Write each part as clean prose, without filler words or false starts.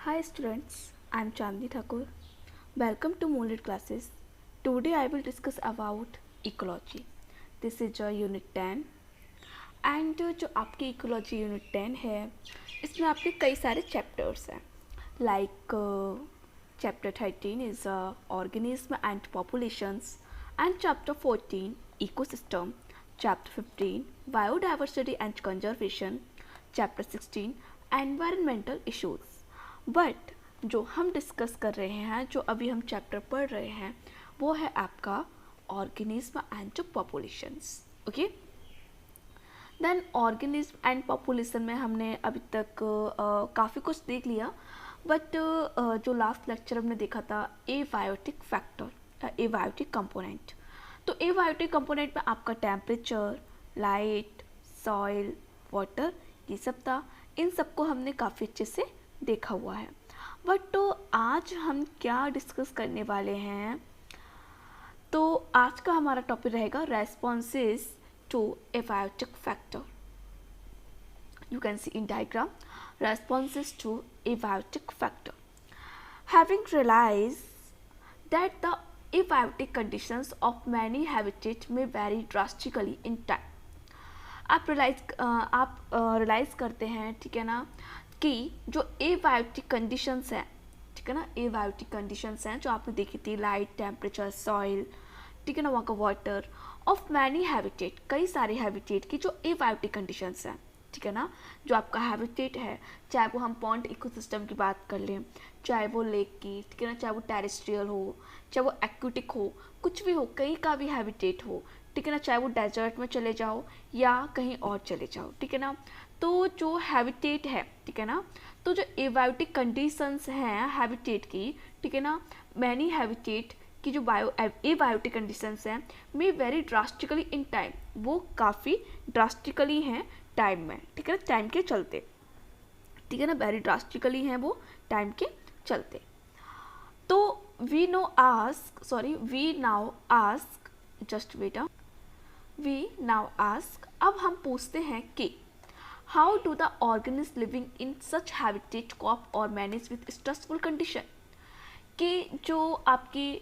Hi students, I am Chandni Thakur. Welcome to Moonlit classes. Today I will discuss about ecology. This is your unit 10 and जो आपकी ecology unit 10 है इसमें आपके कई सारे chapters हैं like chapter 13 is organism and populations and chapter 14 ecosystem, chapter 15 biodiversity and conservation, chapter 16 environmental issues. But जो हम डिस्कस कर रहे हैं, जो अभी हम चैप्टर पढ़ रहे हैं, वो है आपका ऑर्गेनिज्म एंड जो populations. Okay, then organism and population में हमने अभी तक काफ़ी कुछ देख लिया. बट जो लास्ट लेक्चर हमने देखा था एबायोटिक फैक्टर, एबायोटिक कंपोनेंट. तो एबायोटिक कंपोनेंट में आपका टेम्परेचर, लाइट, सॉइल, वाटर, ये सब था. इन सबको हमने काफ़ी अच्छे से देखा हुआ है. बट तो आज हम क्या डिस्कस करने वाले हैं, तो आज का हमारा टॉपिक रहेगा responses to abiotic factor. You can see in diagram responses to abiotic factor. Having realized that the abiotic conditions of many habitat may vary drastically in time. आप रियलाइज करते हैं, ठीक है ना, कि जो एबायोटिक कंडीशंस हैं, ठीक है ना, एबायोटिक कंडीशंस हैं जो आपने देखी थी, लाइट, टेम्परेचर, सॉइल, ठीक है ना, वहाँ का वाटर, ऑफ मैनी हैबिटेट, कई सारे हैबिटेट की जो एबायोटिक कंडीशंस हैं, ठीक है ना. जो आपका हैबिटेट है, चाहे वो हम पॉन्ड इकोसिस्टम की बात कर लें, चाहे वो लेक की, ठीक है ना, चाहे वो टेरेस्ट्रियल हो, चाहे वो एक्वेटिक हो, कुछ भी हो, कहीं का भी हैबिटेट हो, ठीक है ना, चाहे वो डेजर्ट में चले जाओ या कहीं और चले जाओ, ठीक है ना. तो जो हैबिटेट है, ठीक है ना, तो जो एबायोटिक कंडीशंस हैं हैबिटेट की, ठीक है ना, मैनी हैबिटेट की जो एबायोटिक कंडीशंस हैं में वेरी ड्रास्टिकली इन टाइम, वो काफ़ी ड्रास्टिकली हैं टाइम में, ठीक है ना, टाइम के चलते, ठीक है ना, वेरी ड्रास्टिकली हैं वो टाइम के चलते. तो we now ask just wait, we now ask, अब हम पूछते हैं कि how do the organism living in such habitat cope और मैनेज विथ स्ट्रेसफुल कंडीशन. कि जो आपकी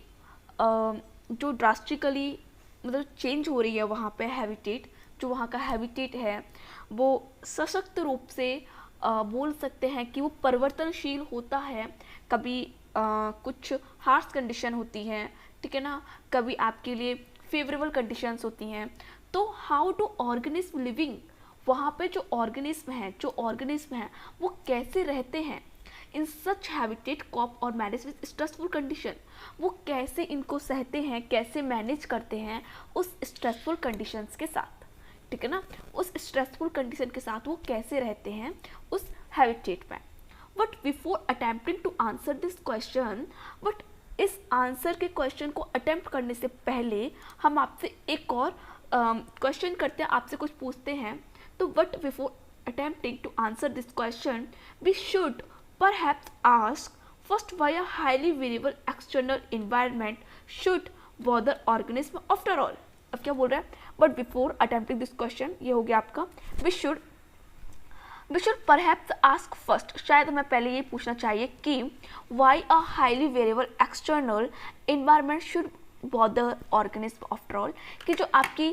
जो ड्रास्टिकली मतलब चेंज हो रही है वहाँ पे हैबिटेट, जो वहाँ का हैबिटेट है वो सशक्त रूप से बोल सकते हैं कि वो परिवर्तनशील होता है. कभी कुछ हार्श कंडीशन होती हैं, ठीक है ना, कभी आपके लिए फेवरेबल कंडीशंस होती हैं. तो हाउ डू ऑर्गेनिज्म लिविंग, वहाँ पे जो ऑर्गेनिज्म हैं वो कैसे रहते हैं इन सच हैबिटेट कॉप और मैनेज विद स्ट्रेसफुल कंडीशन, वो कैसे इनको सहते हैं, कैसे मैनेज करते हैं उस स्ट्रेसफुल कंडीशंस के साथ, ठीक है ना, उस स्ट्रेसफुल कंडीशन के साथ वो कैसे रहते हैं उस हैबिटेट में. But before attempting to answer this question, but इस आंसर के क्वेश्चन को अटेम्प्ट करने से पहले हम आपसे एक और क्वेश्चन करते हैं, आपसे कुछ पूछते हैं. तो but before attempting to answer this question, we should perhaps ask first why a highly variable external environment should bother organism after all. अब क्या बोल रहा है, but before attempting this question, ये हो गया आपका we should perhaps ask first, शायद हमें पहले ये पूछना चाहिए कि why a highly variable external environment should bother organism after all. कि जो आपकी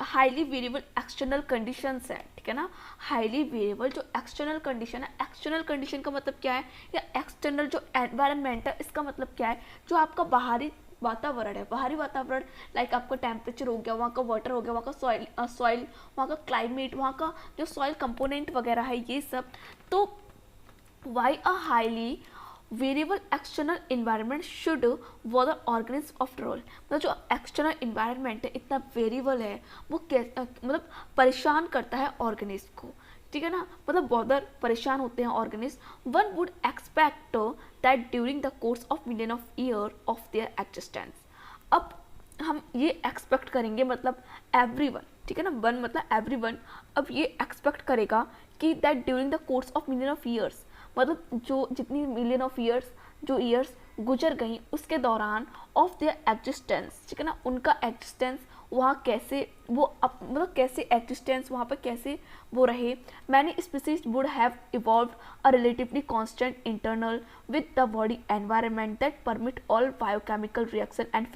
हाईली वेरिएबल एक्सटर्नल कंडीशंस है, ठीक है ना, हाईली वेरिएबल जो एक्सटर्नल कंडीशन है, एक्सटर्नल कंडीशन का मतलब क्या है, या एक्सटर्नल जो एनवायरनमेंट है इसका मतलब क्या है, जो आपका बाहरी वातावरण है, बाहरी वातावरण लाइक आपका टेम्परेचर हो गया, वहाँ का वाटर हो गया, वहाँ का सॉइल, वहाँ का क्लाइमेट, वहाँ का जो सॉइल कंपोनेंट वगैरह है, ये सब. तो why a highly variable external environment should bother organism after all. मतलब जो एक्सटर्नल इन्वायरमेंट है इतना वेरिएबल है, वो मतलब परेशान करता है ऑर्गेनिज्म को, ठीक है ना, मतलब बॉदर परेशान होते हैं organism. One would expect that during the course of million of year of their existence. अब हम ये एक्सपेक्ट करेंगे, मतलब एवरीवन, ठीक है ना, वन मतलब एवरीवन, अब ये एक्सपेक्ट करेगा कि that during the course of million of years, मतलब जो जितनी मिलियन ऑफ ईयर्स जो ईयर्स गुजर गई उसके दौरान ऑफ देयर एग्जिस्टेंस, ठीक है ना, उनका एग्जिस्टेंस वहाँ कैसे वो मतलब कैसे एग्जिस्टेंस वहाँ पर कैसे वो रहे। Many species would have evolve a relatively constant internal with the body environment that permit all biochemical reaction and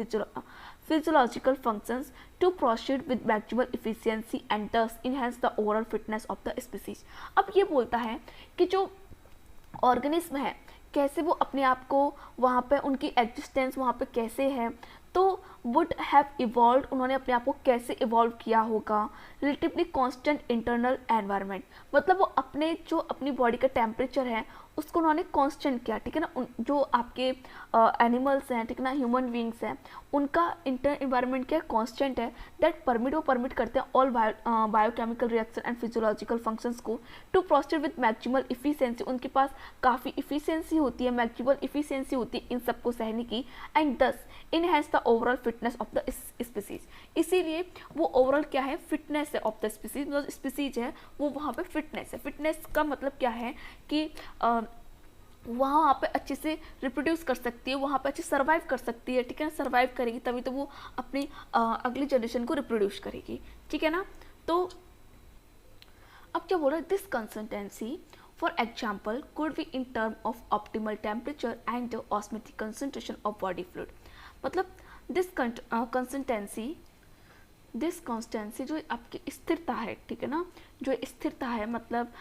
physiological functions to proceed with maximal efficiency and thus enhance the overall fitness of the species। अब ये बोलता है कि जो organism है कैसे वो अपने आप को वहाँ पे उनकी एग्जिस्टेंस वहाँ पे कैसे है, तो वुड हैव इवॉल्व उन्होंने अपने आप को कैसे इवॉल्व किया होगा रिलेटिवली कांस्टेंट इंटरनल एनवायरनमेंट, मतलब वो अपने जो अपनी बॉडी का टेम्परेचर है उसको उन्होंने कांस्टेंट किया, ठीक है ना। जो आपके एनिमल्स हैं, ठीक है ना, ह्यूमन बींग्स हैं, उनका इंटर इन्वायरमेंट क्या कांस्टेंट है, दैट वो परमिट करते हैं all biochemical reaction and physiological functions को to proceed with maximal efficiency. उनके पास काफ़ी इफिशिएंसी होती है, मैक्सिमल इफिशिएंसी होती है इन सबको सहने की, एंड दस enhance the overall fitness of the species. इसीलिए वो ओवरऑल क्या है, फिटनेस है ऑफ द स्पीसीज। जो स्पीसीज है वो वहाँ पे फिटनेस है। फिटनेस का मतलब क्या है कि वहाँ पे अच्छे से रिप्रोड्यूस कर सकती है, वहाँ पे अच्छे सर्वाइव कर सकती है, ठीक है ना। सर्वाइव करेगी तभी तो वो अपनी अगली जनरेशन को रिप्रोड्यूस करेगी, ठीक है ना। तो अब क्या बोल रहा है, this consistency for example could be in term of optimal temperature and osmotic concentration of body fluid. मतलब दिस कॉन्स्टेंसी जो आपकी स्थिरता है, ठीक है ना, जो स्थिरता है मतलब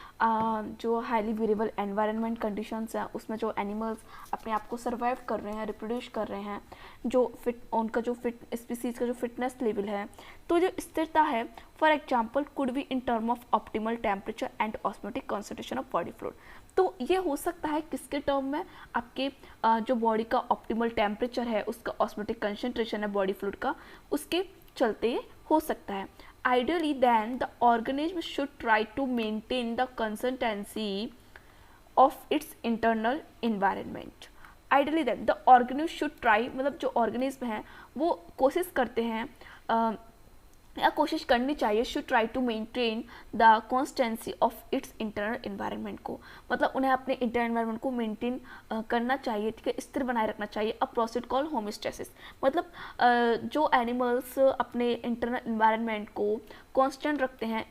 जो हाईली वेरिएबल एनवायरनमेंट कंडीशंस हैं उसमें जो एनिमल्स अपने आप को सर्वाइव कर रहे हैं, रिप्रोड्यूस कर रहे हैं, जो उनका जो स्पीसीज का जो फिटनेस लेवल है, तो जो स्थिरता है for example could be in term of optimal temperature and osmotic concentration of body fluid. तो ये हो सकता है किसके टर्म में, आपके जो बॉडी का ऑप्टिमल टेम्परेचर है, उसका ऑस्मोटिक कंसंट्रेशन है बॉडी फ्लूइड का, उसके चलते हो सकता है। Ideally then the organism should try to maintain the consistency of its internal environment। Ideally then the organism should try मतलब जो organism है वो कोशिश करते हैं या कोशिश करनी चाहिए, should try to maintain the constancy of its internal environment को, मतलब उन्हें अपने इंटरनल इन्वायरमेंट को मेंटेन करना चाहिए, ठीक है, स्थिर बनाए रखना चाहिए। अ प्रोसेस कॉल होमियोस्टेसिस, मतलब जो एनिमल्स अपने इंटरनल इन्वायरमेंट को कांस्टेंट रखते हैं,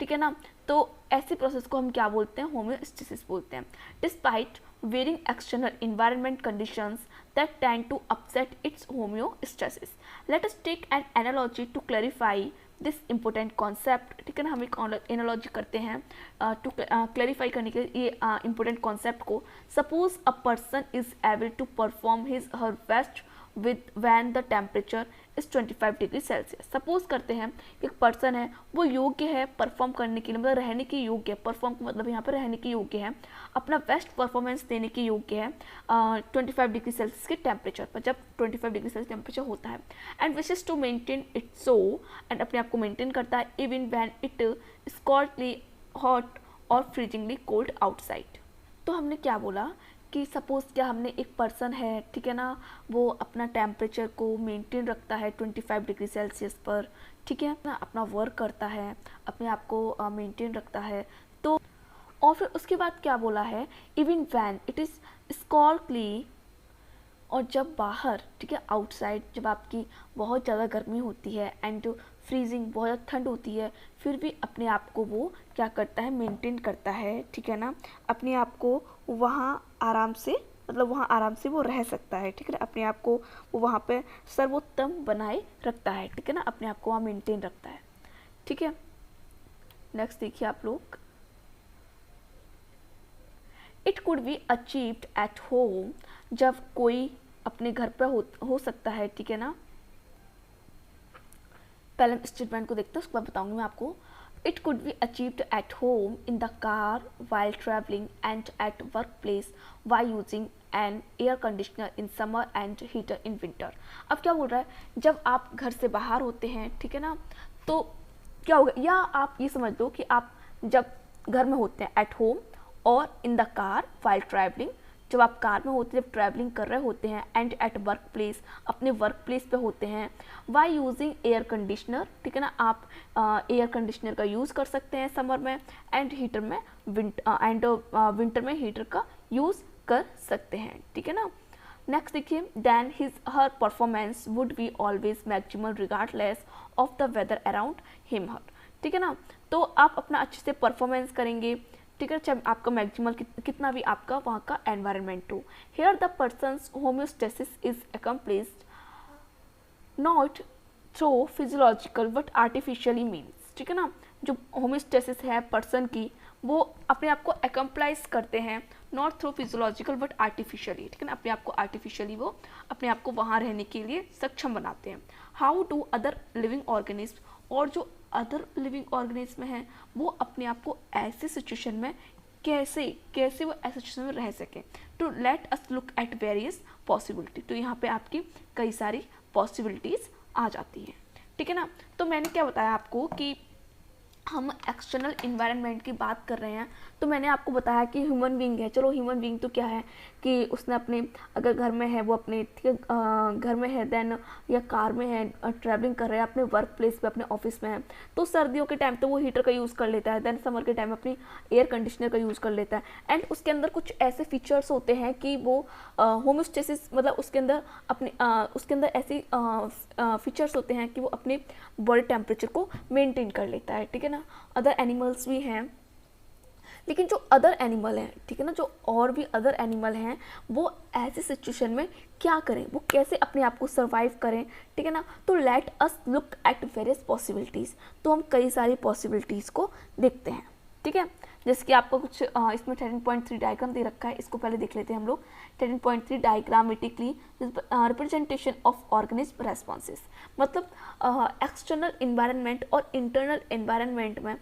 ठीक है ना, तो ऐसी प्रोसेस को हम क्या बोलते हैं, होमियोस्टेसिस बोलते हैं। Despite varying external environment conditions that tend to upset its homeostasis। Let us take an analogy to clarify this important concept, ठीक है ना। हम एक एनालॉजी करते हैं टू क्लैरिफाई करने के लिए important concept को। Suppose a person is able to perform his her best with when the temperature is 25 degree Celsius. Suppose करते हैं एक पर्सन है, वो योग्य है परफॉर्म करने के लिए, मतलब रहने के योग्य है, परफॉर्म मतलब यहाँ पर रहने के योग्य है, अपना बेस्ट परफॉर्मेंस देने के योग्य है 25 डिग्री सेल्सियस के टेम्परेचर पर, जब 25 डिग्री सेल्सियस टेम्परेचर होता है, and wishes to maintain it so, and अपने आप को मेंटेन करता है even when it scaldingly hot और फ्रीजिंगली कोल्ड आउटसाइड। तो हमने क्या बोला कि सपोज़ क्या हमने एक पर्सन है, ठीक है ना, वो अपना टेम्परेचर को मेंटेन रखता है 25 डिग्री सेल्सियस पर, ठीक है ना, अपना वर्क करता है, अपने आप को मेंटेन रखता है। तो और फिर उसके बाद क्या बोला है, इवन वैन इट इज़ स्कॉल्डली, और जब बाहर, ठीक है, आउटसाइड जब आपकी बहुत ज़्यादा गर्मी होती है एंड फ्रीजिंग बहुत ज़्यादा ठंड होती है, फिर भी अपने आप को वो क्या करता है, मेंटेन करता है, ठीक है ना, अपने आप को वहाँ आराम से, मतलब वहाँ आराम से वो रह सकता है, ठीक है ना, अपने आप को वो वहाँ पे सर्वोत्तम बनाए रखता है, ठीक है ना, अपने आप को वहाँ मेंटेन रखता है, ठीक है। नेक्स्ट देखिए आप लोग, it could be achieved at home, जब कोई अपने घर पर हो सकता है, ठीक है ना। पहले स्टेटमेंट को देखते हैं, उसके बाद बताऊंगी मैं आपको। It could be achieved at home, in the car, while travelling and at work place, by using an air conditioner in summer and heater in winter. अब क्या बोल रहा है, जब आप घर से बाहर होते हैं, ठीक है ना, तो क्या होगा, या आप ये समझ लो कि आप जब घर में होते हैं एट होम, और इन द कार वाइल ट्रैवलिंग, जब आप कार में होते हैं, जब ट्रैवलिंग कर रहे होते हैं, एंड एट वर्क प्लेस, अपने वर्क प्लेस पे होते हैं, वाई यूजिंग एयर कंडीशनर, ठीक है ना, आप एयर कंडीशनर का यूज़ कर सकते हैं समर में, एंड हीटर में विंटर में हीटर का यूज़ कर सकते हैं, ठीक है ना। नेक्स्ट देखिए, then his her performance would be always maximal regardless of the weather around him her, ठीक है ना। तो आप अपना अच्छे से परफॉर्मेंस करेंगे, ठीक है, चाहे आपका मैक्सिमल कितना भी आपका वहाँ का एनवायरनमेंट हो। Here the persons homeostasis is accomplished not through physiological but artificially means, ठीक है ना। जो होम्योस्टेसिस है पर्सन की, वो अपने आप को अकम्प्लाइज करते हैं not through physiological but artificially, ठीक है ना, अपने आप को आर्टिफिशियली वो अपने आप को वहाँ रहने के लिए सक्षम बनाते हैं। How do other living organism, और जो अदर लिविंग ऑर्गेनिज्म हैं वो अपने आप को ऐसे सिचुएशन में कैसे कैसे वो ऐसे सिचुएशन में रह सकें। To let us look at various possibility, तो यहाँ पे आपकी कई सारी पॉसिबिलिटीज़ आ जाती हैं, ठीक है ना। तो मैंने क्या बताया आपको कि हम एक्सटर्नल इन्वायरमेंट की बात कर रहे हैं, तो मैंने आपको बताया कि ह्यूमन बीइंग है। चलो ह्यूमन बीइंग तो क्या है कि उसने अपने, अगर घर में है वो अपने, ठीक है, घर में है देन, या कार में है, ट्रैवलिंग कर रहा है, अपने वर्क प्लेस पे, अपने ऑफिस में है, तो सर्दियों के टाइम तो वो हीटर का यूज़ कर लेता है, देन समर के टाइम अपनी एयर कंडीशनर का यूज़ कर लेता है। एंड उसके अंदर कुछ ऐसे फीचर्स होते हैं कि वो होम्योस्टेसिस, मतलब उसके अंदर अपने उसके अंदर ऐसे फीचर्स होते हैं कि वो अपने बॉडी टेम्परेचर को मेंटेन कर लेता है, ठीक है ना। अदर एनिमल्स भी हैं, लेकिन जो अदर एनिमल हैं, ठीक है ना, जो और भी अदर एनिमल हैं, वो ऐसी सिचुएशन में क्या करें, वो कैसे अपने आप को सर्वाइव करें, ठीक है ना। तो late us look at various possibilities, तो हम कई सारी पॉसिबिलिटीज़ को देखते हैं, ठीक है। जैसे कि आपको कुछ इसमें 13.3 डायग्राम दे रखा है, इसको पहले देख लेते हैं हम लोग। 13.3 diagrammatically representation of organism responses, मतलब एक्सटर्नल इन्वायरमेंट और इंटरनल इन्वायरमेंट में,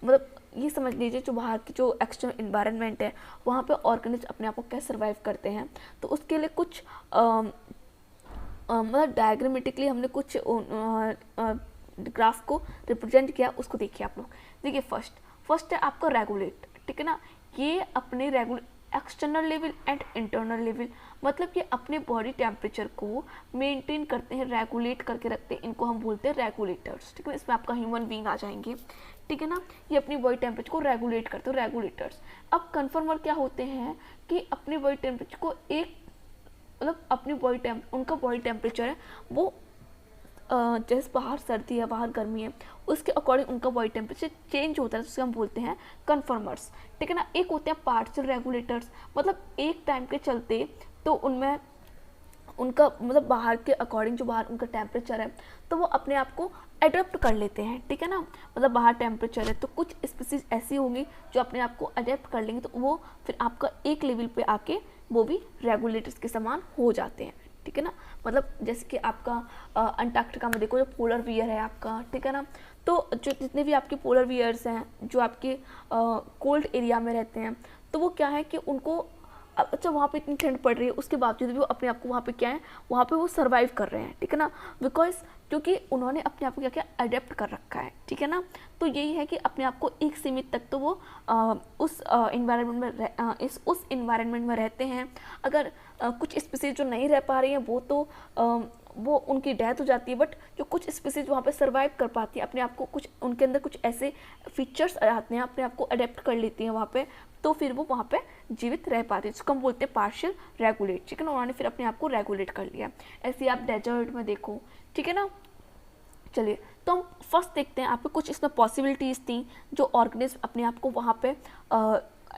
मतलब ये समझ लीजिए जो बाहर की जो एक्सटर्नल इन्वायरमेंट है वहाँ पे ऑर्गेनिज्म अपने आप को कैसे सर्वाइव करते हैं। तो उसके लिए कुछ मतलब डायग्रामेटिकली हमने कुछ ग्राफ को रिप्रेजेंट किया, उसको देखिए आप लोग। देखिए फर्स्ट है आपका रेगुलेट, ठीक है ना। ये अपने external level and internal level, मतलब ये अपने बॉडी टेम्परेचर को मेंटेन करते हैं, रेगुलेट करके रखते हैं, इनको हम बोलते हैं रेगुलेटर्स, ठीक है। इसमें आपका ह्यूमन बीइंग आ जाएंगे, ठीक है ना। ये अपनी बॉडी टेम्परेचर को रेगुलेट करते हैं, रेगुलेटर्स। अब कन्फर्मर क्या होते हैं कि अपने बॉडी टेम्परेचर को एक, मतलब अपनी उनका बॉडी टेम्परेचर है वो जैसे बाहर सर्दी है बाहर गर्मी है, उसके अकॉर्डिंग उनका बॉडी टेम्परेचर चेंज होता है, तो उसे हम बोलते हैं कन्फर्मर्स, ठीक है ना। एक होते हैं पार्शियल रेगुलेटर्स, मतलब एक टाइम के चलते तो उनमें उनका मतलब बाहर के अकॉर्डिंग जो बाहर उनका टेम्परेचर है तो वो अपने आप को अडेप्ट कर लेते हैं, ठीक है ना। मतलब बाहर टेम्परेचर है तो कुछ स्पीसीज ऐसी होंगी जो अपने आप को अडेप्ट कर लेंगे, तो वो फिर आपका एक लेवल पे आके वो भी रेगुलेटर्स के समान हो जाते हैं, ठीक है ना। मतलब जैसे कि आपका अंटार्कटिका में देखो जो पोलर वियर है आपका, ठीक है ना। तो जो जितने भी आपके पोलर वियर्स हैं जो आपके कोल्ड एरिया में रहते हैं, तो वो क्या है कि उनको अच्छा वहाँ पे इतनी ठंड पड़ रही है उसके बावजूद भी वो अपने आप को वहाँ पे क्या है, वहाँ पे वो सर्वाइव कर रहे हैं, ठीक है ना। बिकॉज क्योंकि उन्होंने अपने आप को क्या क्या अडेप्ट कर रखा है, ठीक है ना। तो यही है कि अपने आप को एक सीमित तक तो वो उस इन्वायरमेंट में उस इन्वायरमेंट में रहते हैं। अगर कुछ स्पीसीज जो नहीं रह पा रही हैं वो तो वो उनकी डेथ हो जाती है, बट जो कुछ स्पीसीज वहाँ पे सर्वाइव कर पाती है, अपने आप को कुछ उनके अंदर कुछ ऐसे फीचर्स आ जाते हैं, अपने आप को अडेप्ट कर लेती हैं वहाँ पे, तो फिर वो वहाँ पे जीवित रह पाती है, जिसको हम बोलते हैं पार्शियल रेगुलेट, ठीक है ना। उन्होंने फिर अपने आप को रेगुलेट कर लिया। ऐसे आप डेजर्ट में देखो, ठीक है ना। चलिए तो हम फर्स्ट देखते हैं, आपको कुछ इसमें पॉसिबिलिटीज़ थी जो ऑर्गेनिज्म अपने आप को वहाँ पे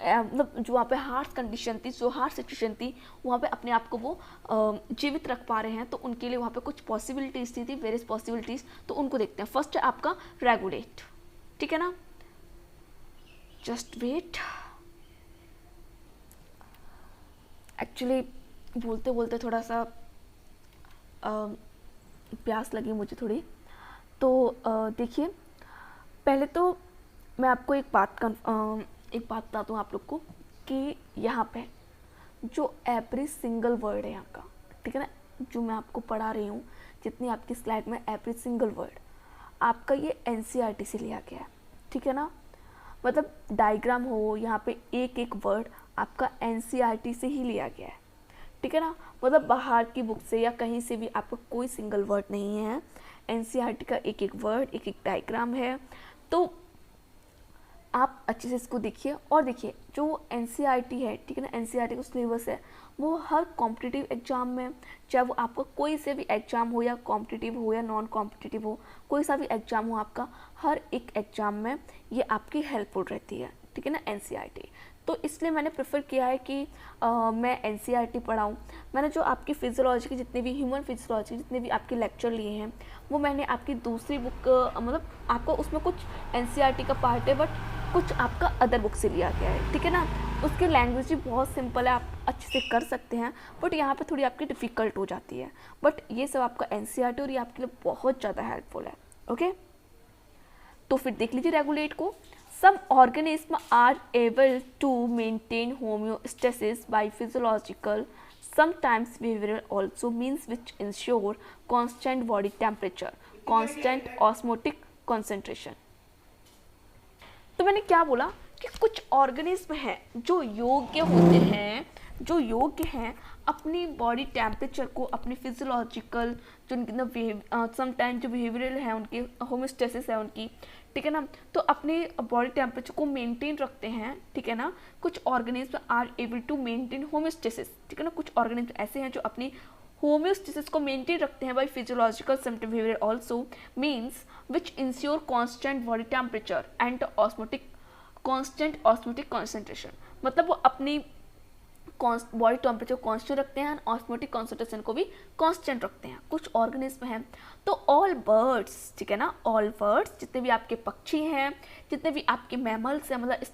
मतलब जो वहाँ पे हार्श कंडीशन थी, जो हार्श सिचुएशन थी, वहाँ पे अपने आप को वो जीवित रख पा रहे हैं, तो उनके लिए वहाँ पे कुछ पॉसिबिलिटीज़ थी वेरियस पॉसिबिलिटीज़। तो उनको देखते हैं। फर्स्ट है आपका रेगुलेट, ठीक है ना। जस्ट वेट, एक्चुअली बोलते बोलते थोड़ा सा प्यास लगी मुझे थोड़ी, तो देखिए पहले तो मैं आपको एक बात बता दूँ आप लोग को कि यहाँ पे जो एवरी सिंगल वर्ड है यहाँ का, ठीक है ना, जो मैं आपको पढ़ा रही हूँ, जितनी आपकी स्लाइड में एवरी सिंगल वर्ड आपका ये एनसीईआरटी से लिया गया है, ठीक है ना। मतलब डायग्राम हो यहाँ पे एक एक वर्ड आपका एनसीईआरटी से ही लिया गया है, ठीक है ना। मतलब बाहर की बुक से या कहीं से भी आपका कोई सिंगल वर्ड नहीं है, एनसीईआरटी का एक एक वर्ड एक एक डायग्राम है। तो आप अच्छे से इसको देखिए और देखिए जो एनसीईआरटी है, ठीक है ना, एनसीईआरटी का सिलेबस है वो हर कॉम्पिटिटिव एग्जाम में, चाहे वो आपका कोई से भी एग्जाम हो या कॉम्पिटिटिव हो या नॉन कॉम्पिटिटिव हो, कोई सा भी एग्जाम हो आपका, हर एक एग्जाम में ये आपकी हेल्पफुल रहती है, ठीक है ना, एनसीईआरटी। तो इसलिए मैंने प्रेफर किया है कि मैं एनसीईआरटी पढ़ाऊँ। मैंने जो आपकी फिजियोलॉजी की जितने भी ह्यूमन फिजियोलॉजी जितने भी आपके लेक्चर लिए हैं वो मैंने आपकी दूसरी बुक, मतलब आपको उसमें कुछ एनसीईआरटी का पार्ट है बट कुछ आपका अदर बुक से लिया गया है, ठीक है ना। उसकी लैंग्वेज भी बहुत सिंपल है, आप अच्छे से कर सकते हैं, बट यहाँ पे थोड़ी आपकी डिफ़िकल्ट हो जाती है। बट ये सब आपका एनसीईआरटी और ये आपके लिए बहुत ज़्यादा हेल्पफुल है। ओके, तो फिर देख लीजिए रेगुलेट को। Some organisms are able to maintain homeostasis by physiological, sometimes behavioral also means which ensure constant body temperature, constant osmotic concentration। तो मैंने क्या बोला कि कुछ ऑर्गेनिज्म हैं जो योग्य होते हैं, जो योग्य हैं अपनी बॉडी टेम्परेचर को, अपनी फिजियोलॉजिकल जो समटाइम जो बिहेवियरल है उनकी होमोस्टेसिस है उनकी, ठीक है ना, तो अपने बॉडी टेम्परेचर को मेंटेन रखते हैं, ठीक है ना। कुछ organism are able to maintain homeostasis, ठीक है ना, कुछ ऑर्गेनिज्म ऐसे हैं जो अपनी होम्योस्टेसिस को मेंटेन रखते हैं by physiological symptom behaviour also means which ensure constant body temperature and constant osmotic concentration. मतलब वो अपनी बॉडी टेम्परेचर कांस्टेंट रखते हैं, ऑस्मोटिक कॉन्सेंट्रेशन को भी कांस्टेंट रखते हैं। कुछ ऑर्गेनिज्म हैं, तो ऑल बर्ड्स, ठीक है ना, ऑल बर्ड्स जितने भी आपके पक्षी हैं, जितने भी आपके मैमल्स हैं, मतलब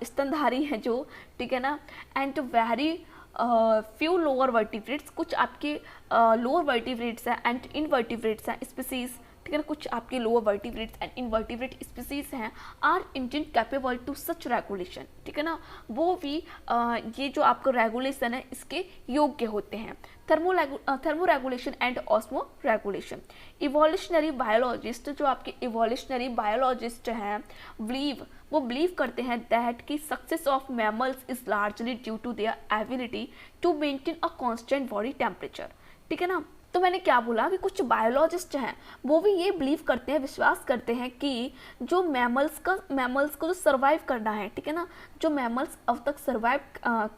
स्तनधारी हैं जो, ठीक है ना, and very few lower vertebrates, कुछ आपके लोअर वर्टिब्रेट्स हैं एंड इनवर्टिब्रेट्स हैं स्पीसीज, ठीक है ना, कुछ आपके lower vertebrates and invertebrate species हैं are intent capable to such regulation, ठीक है ना, वो भी ये जो आपका रेगुलेशन है इसके योग्य होते हैं। Thermo regulation and osmo regulation. Evolutionary biologist, जो आपके इवोल्यूशनरी बायोलॉजिस्ट हैं, वो बिलीव करते हैं दैट कि success of mammals is largely due to their ability to maintain a constant body temperature, ठीक है ना। तो मैंने क्या बोला कि कुछ बायोलॉजिस्ट हैं वो भी ये बिलीव करते हैं, विश्वास करते हैं कि जो मैमल्स को जो सर्वाइव करना है, ठीक है ना, जो मैमल्स अब तक सर्वाइव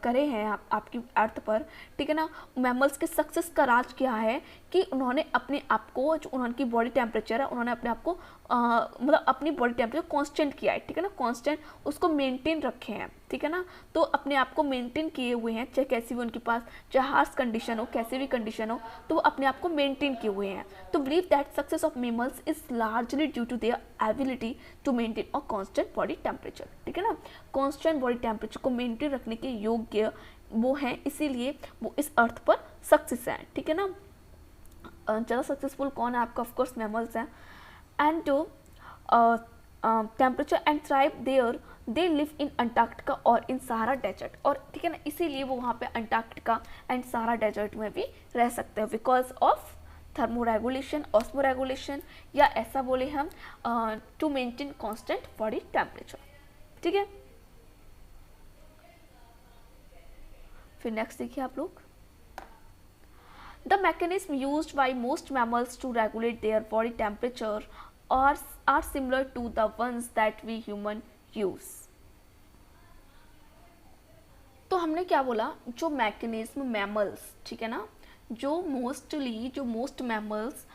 करे हैं आपकी अर्थ पर, ठीक है ना, मैमल्स के सक्सेस का राज क्या है कि उन्होंने अपने आप को, जो उनकी बॉडी टेम्परेचर है, उन्होंने अपने आप को मतलब अपनी बॉडी टेम्परेचर कांस्टेंट किया है, ठीक है ना, कांस्टेंट उसको मेंटेन रखे हैं, ठीक है ना, तो अपने आप को मेंटेन किए हुए हैं, चाहे कैसी भी उनके पास, चाहे हार्श कंडीशन हो, कैसे भी कंडीशन हो, तो वो अपने आप को मेंटेन किए हुए हैं। तो believe that success of mammals is largely due to their ability to maintain a constant body temperature, ठीक है ना, कांस्टेंट बॉडी टेम्परेचर को मेंटेन रखने के योग्य वो हैं, इसीलिए वो इस अर्थ पर सक्सेस हैं, ठीक है ना। ज़्यादा सक्सेसफुल कौन है आपका, ऑफकोर्स मैमल्स हैं। And temperature and thrive there, they live in Antarctica और इन सहारा डेजर्ट, और ठीक है ना, इसीलिए वो वहाँ पे अंटार्कटिका एंड सहारा डेजर्ट में भी रह सकते हैं because of thermoregulation, osmoregulation, या ऐसा बोले हम to maintain constant body temperature, ठीक है। फिर नेक्स्ट देखिए आप लोग, the mechanism used by most mammals to regulate their body temperature are similar to the ones that we human use। तो हमने क्या बोला, जो मैकेनिज्म मैमल्स, ठीक है ना, जो मोस्ट मैमल्स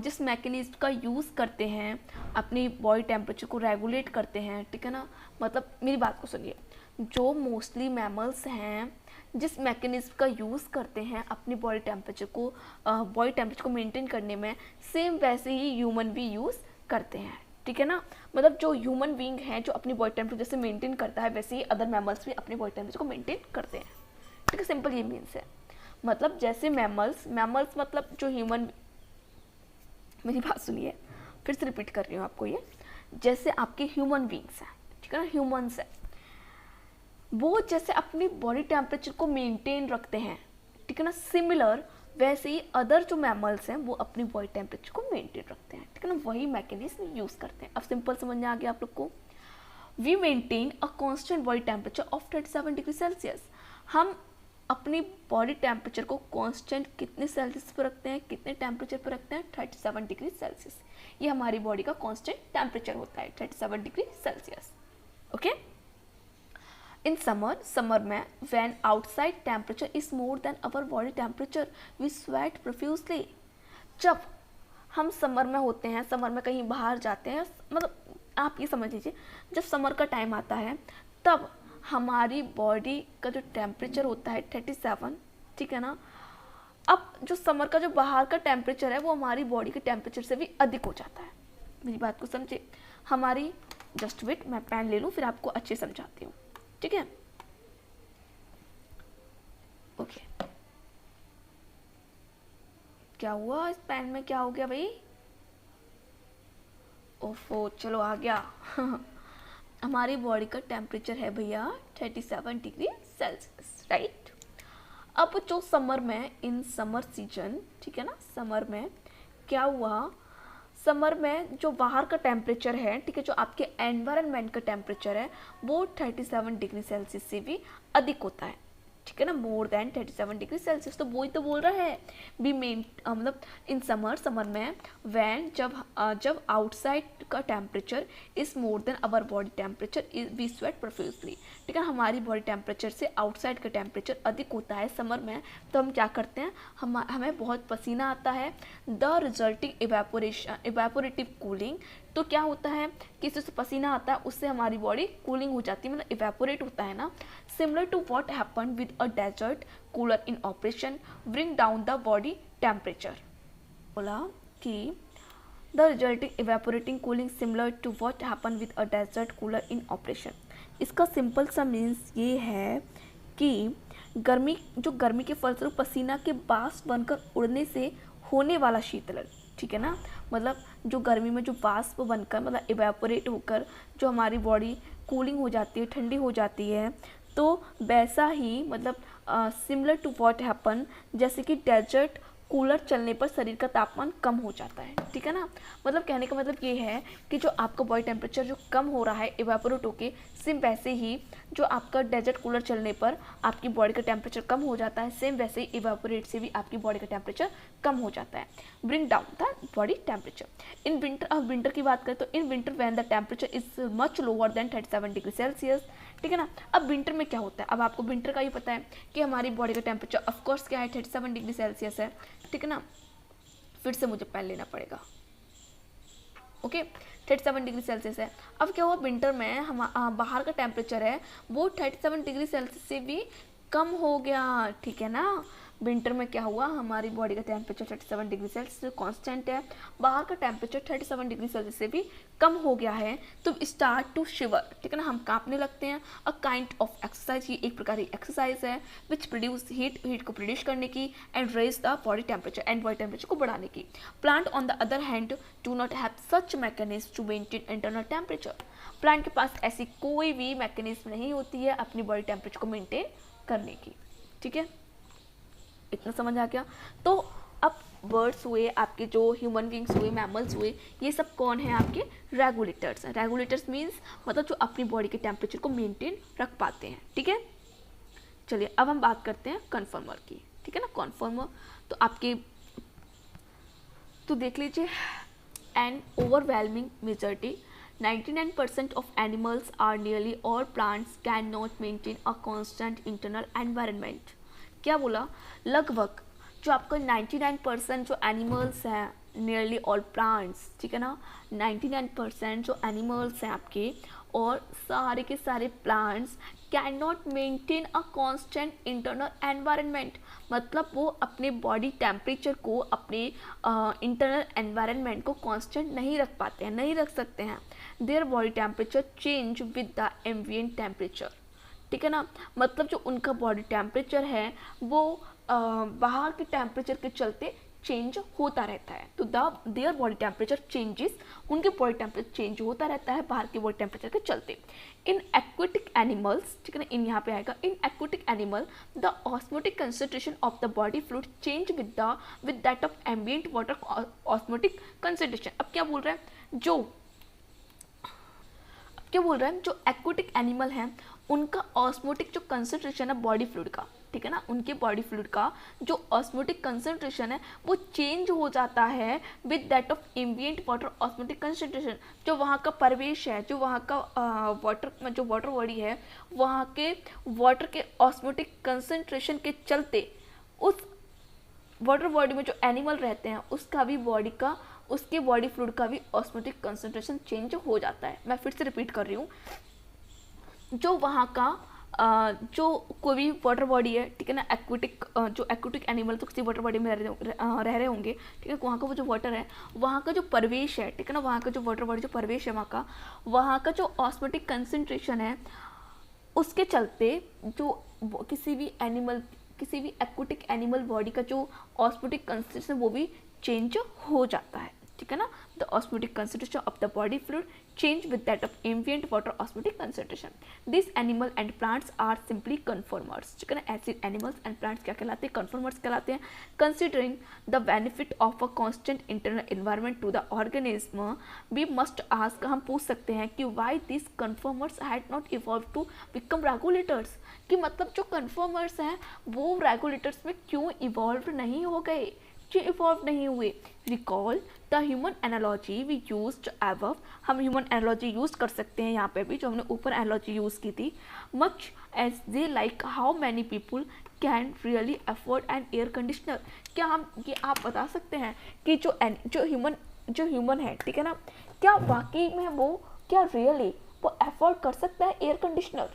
जिस मैकेनिज्म का यूज़ करते हैं अपनी बॉडी टेम्परेचर को रेगुलेट करते हैं, ठीक है ना, मतलब मेरी बात को सुनिए, जो मोस्टली मैमल्स हैं जिस मैकेनिज्म का यूज़ करते हैं अपनी बॉडी टेम्परेचर को मेंटेन करने में, सेम वैसे ही ह्यूमन भी यूज़ करते हैं, ठीक है ना, मतलब जो ह्यूमन बीइंग है जो अपनी बॉडी टेम्परेचर जैसे मेंटेन करता है वैसे ही अदर मैमल्स भी अपनी बॉडी टेम्परेचर को मेंटेन करते हैं, ठीक है, सिंपल ये मीन्स है। मतलब जैसे मैमल्स मतलब जो ह्यूमन, मेरी बात सुनिए, फिर से रिपीट कर रही हूँ आपको, ये जैसे आपके ह्यूमन बीइंग्स हैं, ठीक है ना, ह्यूमन्स हैं, वो जैसे अपनी बॉडी टेम्परेचर को मेंटेन रखते हैं, ठीक है ना, सिमिलर वैसे ही अदर जो मैमल्स हैं वो अपनी बॉडी टेम्परेचर को मेंटेन रखते हैं, ठीक है ना, वही मैकेनिज्म यूज़ करते हैं। अब सिंपल समझ में आ गया आप लोग को। We maintain a constant body temperature of 37 degree Celsius. हम अपनी बॉडी टेम्परेचर को कांस्टेंट कितने सेल्सियस पर रखते हैं, कितने टेम्परेचर पर रखते हैं, 37 डिग्री सेल्सियस। ये हमारी बॉडी का कांस्टेंट टेम्परेचर होता है 37 degree Celsius. Okay. In summer में when outside temperature is more than our body temperature we sweat profusely. जब हम समर में होते हैं, समर में कहीं बाहर जाते हैं, मतलब आप ये समझ लीजिए जब समर का टाइम आता है तब हमारी बॉडी का जो टेम्परेचर होता है 37, ठीक है ना। अब जो समर का जो बाहर का टेम्परेचर है वो हमारी बॉडी के टेम्परेचर से भी अधिक हो जाता है। मेरी बात को समझे। हमारी जस्ट वेट, मैं पेन ले लूँ फिर आपको अच्छे समझाती हूँ, ठीक है। ओके। क्या हुआ इस पेन में, क्या हो गया भाई? ओफो, चलो आ गया। हमारी बॉडी का टेम्परेचर है भैया 37 डिग्री सेल्सियस, राइट। अब जो समर में, इन समर सीजन, ठीक है ना, समर में क्या हुआ, समर में जो बाहर का टेम्परेचर है, ठीक है, जो आपके एनवायरनमेंट का टेम्परेचर है वो 37 डिग्री सेल्सियस से भी अधिक होता है, ठीक है ना, मोर देन 37 डिग्री सेल्सियस। तो वही तो बोल रहा है बी मेन, मतलब इन समर में व्हेन जब आउटसाइड का temperature is more than our body temperature we sweat profusely, ठीक है। हमारी बॉडी टेम्परेचर से आउटसाइड का टेम्परेचर अधिक होता है समर में, तो हम क्या करते हैं, हमें बहुत पसीना आता है। द रिजल्टिंग इवेपोरेटिव कूलिंग, तो क्या होता है कि इससे पसीना आता है, उससे हमारी बॉडी कूलिंग हो जाती है, मतलब इवेपोरेट होता है ना। Similar to what happen with a desert cooler in operation bring down the body temperature. बोला कि the resulting evaporating cooling similar to what happen with a desert cooler in operation. इसका सिंपल सा means ये है कि गर्मी के फलस्वरूप पसीना के बाष्प बनकर उड़ने से होने वाला शीतलन, ठीक है ना, मतलब जो गर्मी में जो बाष्प बनकर, मतलब इवेपोरेट होकर जो हमारी बॉडी कूलिंग हो जाती है, ठंडी हो जाती है, तो वैसा ही मतलब सिमिलर टू व्हाट हैपन, जैसे कि डेजर्ट कूलर चलने पर शरीर का तापमान कम हो जाता है, ठीक है ना। मतलब कहने का मतलब ये है कि जो आपका बॉडी टेम्परेचर जो कम हो रहा है इवेपोरेट होके, सेम वैसे ही जो आपका डेजर्ट कूलर चलने पर आपकी बॉडी का टेम्परेचर कम हो जाता है, सेम वैसे ही इवेपोरेट से भी आपकी बॉडी का टेम्परेचर कम हो जाता है, bring down the body temperature. In winter, अब विंटर की बात करें तो in winter when the temperature is much lower than 37 degree Celsius, ठीक है ना। अब विंटर में क्या होता है, अब आपको विंटर का ही पता है कि हमारी बॉडी का टेम्परेचर ऑफकोर्स क्या है, 37 डिग्री सेल्सियस है, ठीक है ना। फिर से मुझे पेन लेना पड़ेगा। ओके, 37 डिग्री सेल्सियस है। अब क्या हुआ, विंटर में हम बाहर का टेम्परेचर है वो 37 डिग्री सेल्सियस से भी कम हो गया, ठीक है ना। विंटर में क्या हुआ, हमारी बॉडी का टेम्परेचर 37 डिग्री सेल्सियस कांस्टेंट है, बाहर का टेम्परेचर 37 डिग्री सेल्सियस से भी कम हो गया है, तो स्टार्ट टू शिवर, ठीक है ना, हम कांपने लगते हैं। अ काइंड ऑफ एक्सरसाइज, ये एक प्रकार की एक्सरसाइज है विच प्रोड्यूस हीट को प्रोड्यूस करने की and raise the body temperature, and body temperature को बढ़ाने की। Plant on the other hand do not have such mechanism to maintain internal temperature. Plant के पास ऐसी कोई भी मैकेनिज्म नहीं होती है अपनी बॉडी टेम्परेचर को मेंटेन करने की, ठीक है। इतना समझ आ गया। तो अब बर्ड्स हुए, आपके जो ह्यूमन बींग्स हुए, मैमल्स हुए, ये सब कौन है, आपके रेगुलेटर्स हैं। रेगुलेटर्स मीन्स मतलब जो अपनी बॉडी के टेम्परेचर को मेंटेन रख पाते हैं, ठीक है। चलिए अब हम बात करते हैं कन्फर्मर की, ठीक है ना। कन्फर्मर तो आपके, तो देख लीजिए, N overwhelming majority 99% of animals are nearly all plants cannot maintain a constant internal environment। क्या बोला, लगभग जो आपका 99% जो एनिमल्स हैं, नियरली ऑल प्लांट्स, ठीक है ना, 99% जो एनिमल्स हैं आपके और सारे के सारे plants can not maintain a constant internal environment, मतलब वो अपने बॉडी टेम्परेचर को, अपने इंटरनल एनवायरनमेंट को कांस्टेंट नहीं रख पाते हैं, नहीं रख सकते हैं। Their body temperature change with the ambient temperature, ठीक है ना, मतलब जो उनका बॉडी टेम्परेचर है वो बाहर के टेम्परेचर के चलते चेंज होता रहता है। तो देयर बॉडी टेम्परेचर चेंजेस, उनके बॉडी टेम्परेचर चेंज होता रहता है बाहर के बॉडी टेम्परेचर के चलते। इन एक्वेटिक एनिमल्स, ठीक है ना, इन यहाँ पे आएगा, in aquatic animal the osmotic concentration of the body fluid change with that of ambient water osmotic concentration. अब क्या बोल रहा है, जो एक्वेटिक एनिमल हैं उनका ऑस्मोटिक जो कंसंट्रेशन है बॉडी फ्लूइड का, ठीक है ना, उनके बॉडी फ्लूइड का जो ऑस्मोटिक कंसंट्रेशन है वो चेंज हो जाता है with that of ambient water osmotic concentration. जो वहाँ का परिवेश है, जो वहाँ का जो वाटर बॉडी है, वहाँ के वाटर के ऑस्मोटिक कंसंट्रेशन के चलते उस वाटर बॉडी में जो एनिमल रहते हैं उसका भी उसके बॉडी फ्लूइड का भी ऑस्मोटिक कंसंट्रेशन चेंज हो जाता है। मैं फिर से रिपीट कर रही हूँ, जो वहाँ का जो कोई भी वाटर बॉडी है, ठीक है ना, जो एक्वेटिक एनिमल तो किसी वाटर बॉडी में रह रहे होंगे, ठीक है, वहाँ का वो जो वाटर है, वहाँ का जो परिवेश है, ठीक है ना, वहाँ का जो वाटर बॉडी जो परिवेश है वहाँ का जो ऑस्मोटिक कंसंट्रेशन है उसके चलते जो किसी भी एक्वेटिक एनिमल बॉडी का जो ऑस्मोटिक कंसंट्रेशन वो भी चेंज हो जाता है, ठीक है ना। The osmotic concentration of the body fluid change with that of ambient water osmotic concentration. These animal and plants are simply conformers, ठीक है ना। ऐसे animals and plants क्या कहलाते हैं? conformers कहलाते हैं। Considering the benefit of a constant internal environment to the organism, we must ask, हम पूछ सकते हैं कि why these conformers had not evolved to become regulators, कि मतलब जो conformers हैं वो regulators में क्यों evolved नहीं हो गए, क्यों evolved नहीं हुए। Recall the human analogy we used above, हम human analogy यूज़ कर सकते हैं यहाँ पे भी, जो हमने ऊपर analogy यूज़ की थी। Much as they like, how many people can really afford an air conditioner, क्या हम ये आप बता सकते हैं कि जो ह्यूमन है, ठीक है ना, क्या वाकई में वो क्या रियली वो अफोर्ड कर सकता है एयर कंडीशनर,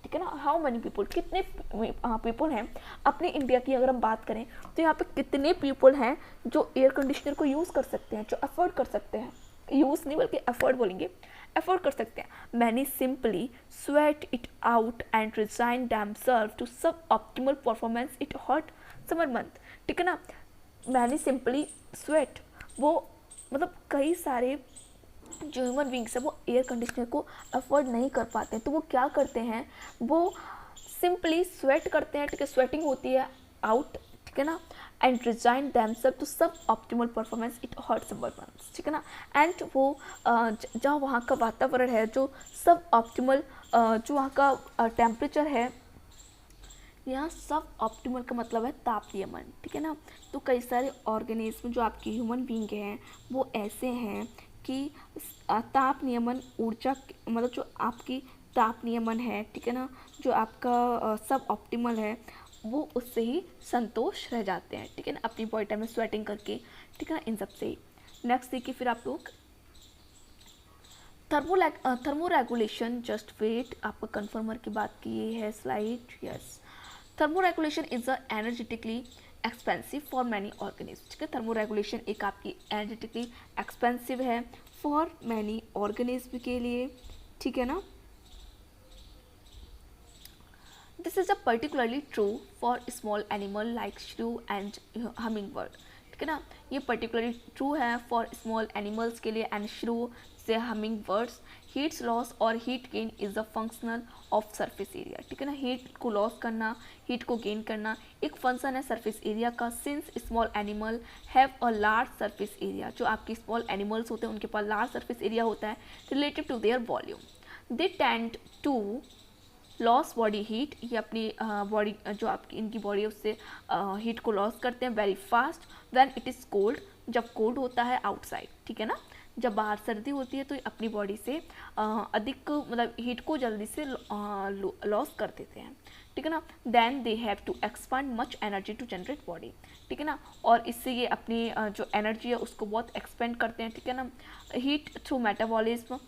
ठीक है ना। हाउ मैनी पीपल, कितने पीपल हैं, अपने इंडिया की अगर हम बात करें तो यहाँ पे कितने पीपल हैं जो एयर कंडीशनर को यूज़ कर सकते हैं, जो अफोर्ड कर सकते हैं, यूज़ नहीं बल्कि अफोर्ड बोलेंगे, अफोर्ड कर सकते हैं। Many simply sweat it out and resign themselves to suboptimal performance at hot summer month, ठीक है ना। मैनी सिंपली स्वेट, वो मतलब कई सारे जो ह्यूमन बींग्स है वो एयर कंडीशनर को अफोर्ड नहीं कर पाते हैं, तो वो क्या करते हैं, वो सिंपली स्वेट करते हैं, ठीक है, स्वेटिंग होती है आउट, ठीक है ना, and resign themselves to suboptimal performance at hot summer months, ठीक है ना। एंड वो जहाँ वहाँ का वातावरण है, जो सब ऑप्टिमल जो वहाँ का टेम्परेचर है, यहाँ सब ऑप्टिमल का मतलब है ताप नियमन, ठीक है ना। तो कई सारे ऑर्गेनिज्म जो आपकी ह्यूमन बींग हैं वो ऐसे हैं कि ताप नियमन ऊर्जा मतलब जो आपकी ताप नियमन है, ठीक है ना, जो आपका सब ऑप्टिमल है वो उससे ही संतोष रह जाते हैं, ठीक है ना, अपनी बॉडी टाइम में स्वेटिंग करके, ठीक है ना, इन सब से ही। नेक्स्ट देखिए फिर आप लोग थर्मो रेगुलेशन, जस्ट वेट, आपका कन्फर्मर की बात की है slide, yes. Thermo regulation is a energetically expensive for many organism, ठीक है। थर्मो रेगुलेशन एक आपकी एनर्जेटिकली एक्सपेंसिव है फॉर मैनी ऑर्गेनिज्म के लिए, ठीक है ना। This is a particularly true for small animal like श्रू एंड हमिंग बर्ड, ठीक है ना। ये पर्टिकुलरली ट्रू है फॉर स्मॉल एनिमल्स के लिए एंड श्रू से हमिंग बर्ड्स। हीट लॉस और heat gain is the functional of surface area, ठीक है ना। हीट को लॉस करना, हीट को गेन करना एक फंक्शन है सरफेस एरिया का। Since small animal have a large surface area, जो आपके स्मॉल एनिमल्स होते हैं उनके पास लार्ज सरफेस एरिया होता है relative to their volume, they tend to loss body heat, ये अपनी बॉडी जो आपकी इनकी बॉडी है उससे हीट को लॉस करते हैं very fast when it is cold, जब कोल्ड होता है आउटसाइड, ठीक है ना। जब बाहर सर्दी होती है तो अपनी बॉडी से अधिक मतलब हीट को जल्दी से लॉस कर देते हैं, ठीक है ना। Then they have to expand much energy to generate body, ठीक है ना, और इससे ये अपनी जो एनर्जी है उसको बहुत एक्सपेंड करते हैं, ठीक है ना। Heat through metabolism,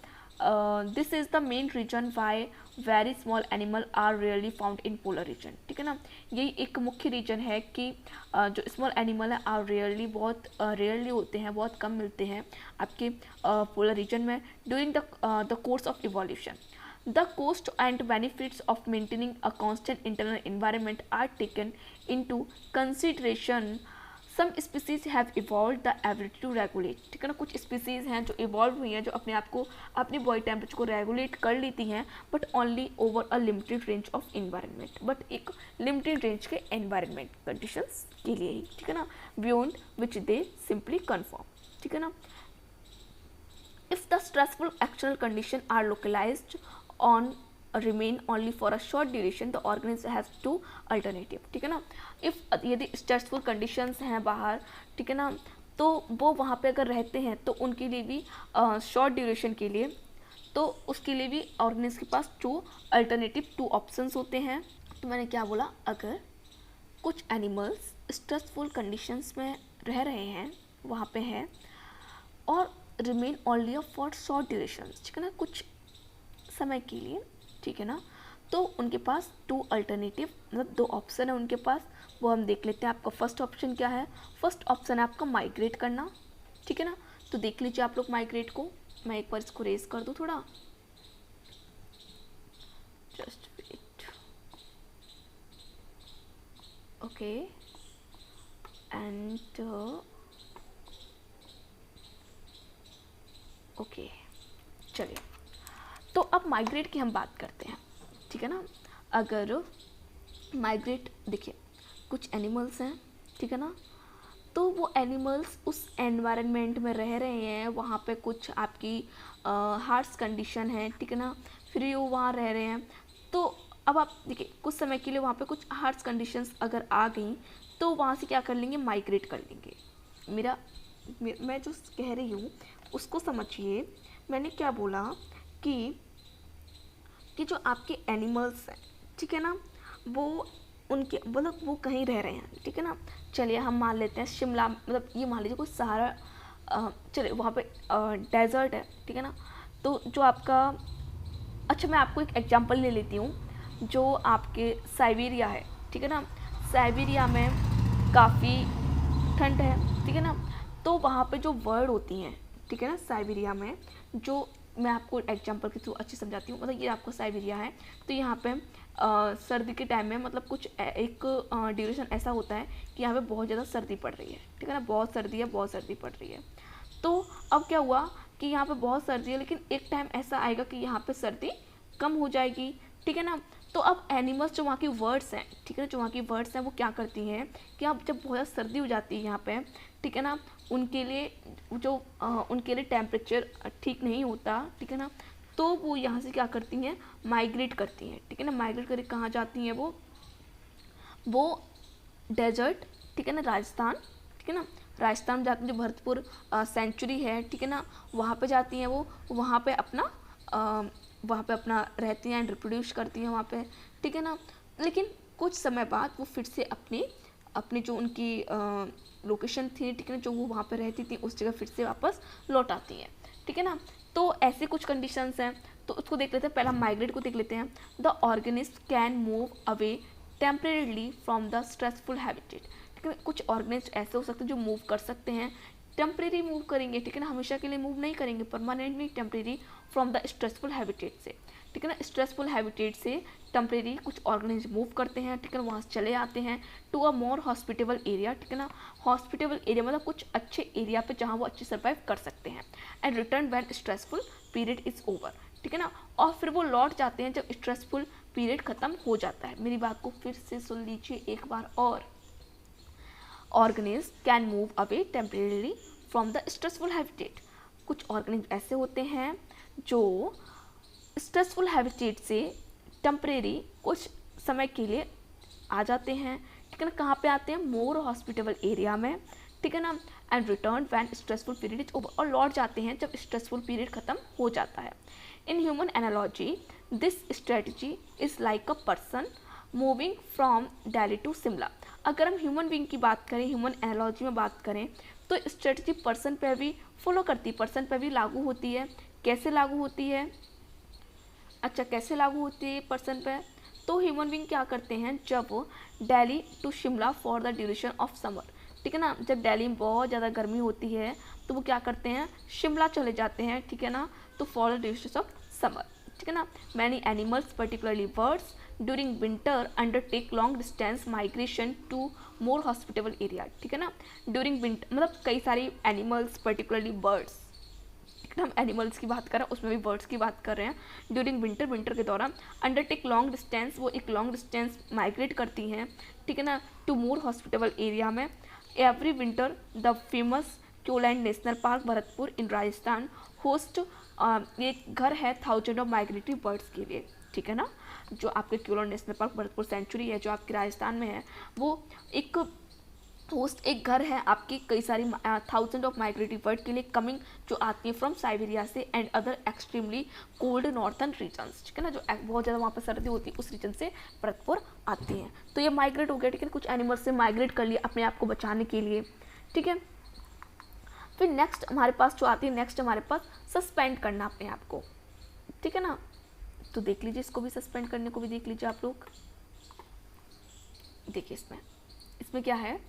this is the main reason why very small animal are rarely found in polar region, ठीक है ना। यही एक मुख्य रीजन है कि जो स्मॉल एनिमल है आर रेयरली बहुत रेयरली होते हैं, बहुत कम मिलते हैं आपके पोलर रीजन में during the course of evolution. The cost and benefits of maintaining a constant internal environment are taken into consideration. Some species have evolved the ability to regulate, ठीक है ना। कुछ स्पीसीज हैं जो इवॉल्व हुई हैं, जो अपने आप को अपनी बॉडी टेम्परेचर को रेगुलेट कर लेती हैं, but only over a limited range of environment, but एक लिमिटेड रेंज के एनवायरमेंट कंडीशंस के लिए ही, ठीक है ना, beyond which they simply conform, ठीक है ना। If the stressful external condition are localized on remain only for a short duration, the organism has two alternative, ठीक है ना. if यदि stressful conditions हैं बाहर, ठीक है ना, तो वो वहाँ पे अगर रहते हैं तो उनके लिए भी शॉर्ट ड्यूरेशन के लिए, तो उसके लिए भी ऑर्गेनिज्म के पास टू अल्टरनेटिव, टू ऑप्शंस होते हैं. तो मैंने क्या बोला, अगर कुछ एनिमल्स स्ट्रेसफुल कंडीशंस में रह रहे हैं, वहाँ पे हैं, और remain only for short duration, ठीक है ना, कुछ समय के लिए, ठीक है ना, तो उनके पास टू अल्टरनेटिव, मतलब दो ऑप्शन है उनके पास. वो हम देख लेते हैं. आपका फर्स्ट ऑप्शन क्या है? फर्स्ट ऑप्शन है आपका माइग्रेट करना, ठीक है ना. तो देख लीजिए आप लोग माइग्रेट को. मैं एक बार इसको रेज कर दूँ थोड़ा, just wait. Okay, and okay, चलिए. तो अब माइग्रेट की हम बात करते हैं, ठीक है ना. अगर माइग्रेट, देखिए कुछ एनिमल्स हैं, ठीक है ना, तो वो एनिमल्स उस एनवायरनमेंट में रह रहे हैं, वहाँ पे कुछ आपकी हार्श कंडीशन है, ठीक है ना, फिर वो वहाँ रह रहे हैं. तो अब आप देखिए कुछ समय के लिए वहाँ पे कुछ हार्श कंडीशंस अगर आ गई, तो वहाँ से क्या कर लेंगे, माइग्रेट कर लेंगे. मैं जो कह रही हूँ उसको समझिए. मैंने क्या बोला कि जो आपके एनिमल्स हैं, ठीक है ना, वो उनके मतलब वो कहीं रह रहे हैं, ठीक है ना. चलिए हम मान लेते हैं शिमला, मतलब ये मान लीजिए कोई सहारा, चलिए वहाँ पे डेजर्ट है, ठीक है ना. तो जो आपका, अच्छा मैं आपको एक एग्जांपल ले लेती हूँ. जो आपके साइबेरिया है, ठीक है ना, साइबेरिया में काफ़ी ठंड है, ठीक है ना. तो वहाँ पे जो बर्ड होती हैं, ठीक है ना, साइबेरिया में, जो मैं आपको एग्जांपल के थ्रू अच्छी समझाती हूँ. मतलब ये आपको साइबेरिया है, तो यहाँ पे सर्दी के टाइम में मतलब कुछ एक ड्यूरेशन ऐसा होता है कि यहाँ पे बहुत ज़्यादा सर्दी पड़ रही है, ठीक है ना, बहुत सर्दी है, बहुत सर्दी पड़ रही है. तो अब क्या हुआ कि यहाँ पे बहुत सर्दी है, लेकिन एक टाइम ऐसा आएगा कि यहाँ पे सर्दी कम हो जाएगी, ठीक है ना. तो अब एनिमल्स जो वहाँ की बर्ड्स हैं, ठीक है ना, जो वहाँ की बर्ड्स हैं वो क्या करती हैं कि अब जब बहुत ज़्यादा सर्दी हो जाती है यहाँ पे, ठीक है ना, उनके लिए टेम्परेचर ठीक नहीं होता, ठीक है ना, तो वो यहाँ से क्या करती हैं, माइग्रेट करती हैं, ठीक है ना. माइग्रेट करके कहाँ जाती हैं वो डेजर्ट, ठीक है ना, राजस्थान, ठीक है ना, राजस्थान में जाती हैं, जो भरतपुर सेंचुरी है, ठीक है ना, वहाँ पे जाती हैं. वो वहाँ पे अपना रहती हैं, रिप्रोड्यूस करती हैं वहाँ पे, ठीक है ना. लेकिन कुछ समय बाद वो फिर से अपनी जो उनकी लोकेशन थी, ठीक है ना, जो वो वहाँ पे रहती थी उस जगह फिर से वापस लौट आती हैं, ठीक है ना. तो ऐसे कुछ कंडीशंस हैं, तो उसको देख लेते हैं. पहला माइग्रेट को देख लेते हैं. The organism can move away temporarily from the stressful habitat, ठीक है. कुछ ऑर्गेनिज्म ऐसे हो सकते हैं जो मूव कर सकते हैं, टेम्परेरी मूव करेंगे, ठीक है ना, हमेशा के लिए मूव नहीं करेंगे, permanently temporary from the stressful habitat से, ठीक है ना. स्ट्रेसफुल हैबिटेट से टेम्परेरी कुछ ऑर्गेनिज्म मूव करते हैं, ठीक है ना, वहाँ से चले आते हैं to a more hospitable area, ठीक है ना. हॉस्पिटेबल एरिया मतलब कुछ अच्छे एरिया पे जहाँ वो अच्छे सर्वाइव कर सकते हैं. And return when stressful period is over, ठीक है ना, और फिर वो लौट जाते हैं जब स्ट्रेसफुल पीरियड खत्म हो जाता है. मेरी बात को फिर से सुन लीजिए एक बार और. Organism can move away temporarily from the stressful habitat. कुछ ऑर्गेनिज्म ऐसे होते हैं जो स्ट्रेसफुल हैबिटेट से टेम्परेरी कुछ समय के लिए आ जाते हैं, ठीक है ना. कहाँ पे आते हैं, मोर हॉस्पिटेबल एरिया में, ठीक है ना. And return when stressful period is over, और लौट जाते हैं जब स्ट्रेसफुल पीरियड खत्म हो जाता है. In human analogy this strategy is like a person moving from Delhi to Shimla. अगर हम ह्यूमन बीइंग की बात करें, ह्यूमन एनालॉजी में बात करें, तो स्ट्रेटजी पर्सन पे भी फॉलो करती है, पर्सन पे भी लागू होती है. कैसे लागू होती है, अच्छा कैसे लागू होती है पर्सन पे. तो ह्यूमन बीइंग क्या करते हैं, जब Delhi to Shimla for the duration of summer, ठीक है ना, जब दिल्ली में बहुत ज़्यादा गर्मी होती है तो वो क्या करते हैं, शिमला चले जाते हैं, ठीक है ना, तो for the duration of summer, ठीक है ना. Many animals particularly birds during winter undertake long distance migration to more hospitable area, ठीक है ना. ड्यूरिंग विंटर मतलब कई सारी एनिमल्स पर्टिकुलरली बर्ड्स, हम एनिमल्स की बात कर रहे हैं, उसमें भी बर्ड्स की बात कर रहे हैं. ड्यूरिंग विंटर के दौरान अंडरटेक लॉन्ग डिस्टेंस, वो एक लॉन्ग डिस्टेंस माइग्रेट करती हैं, ठीक है ना, टू मोर हॉस्पिटेबल एरिया में. Every winter the famous Keoladeo national park Bharatpur in Rajasthan host, एक घर है थाउजेंड ऑफ माइग्रेटरी बर्ड्स के लिए, ठीक है ना। जो आपके क्यूलोन नेशनल पार्क भरतपुर सेंचुरी है जो आपके राजस्थान में है, वो एक घर है आपकी कई सारी थाउजेंड ऑफ माइग्रेटरी बर्ड के लिए कमिंग, जो आती है फ्रॉम साइबेरिया से and other extremely cold northern regions, ठीक है ना, जो बहुत ज़्यादा वहाँ पर सर्दी होती है उस रीजन से भरतपुर आती हैं। तो ये माइग्रेट हो गया, ठीक है, कुछ एनिमल्स से माइग्रेट कर लिए अपने आप को बचाने के लिए, ठीक है। फिर नेक्स्ट हमारे पास जो आती है, नेक्स्ट हमारे पास सस्पेंड करना अपने आप को, ठीक है ना। तो देख लीजिए, इसको भी सस्पेंड करने को भी देख लीजिए आप लोग। देखिए इसमें क्या है,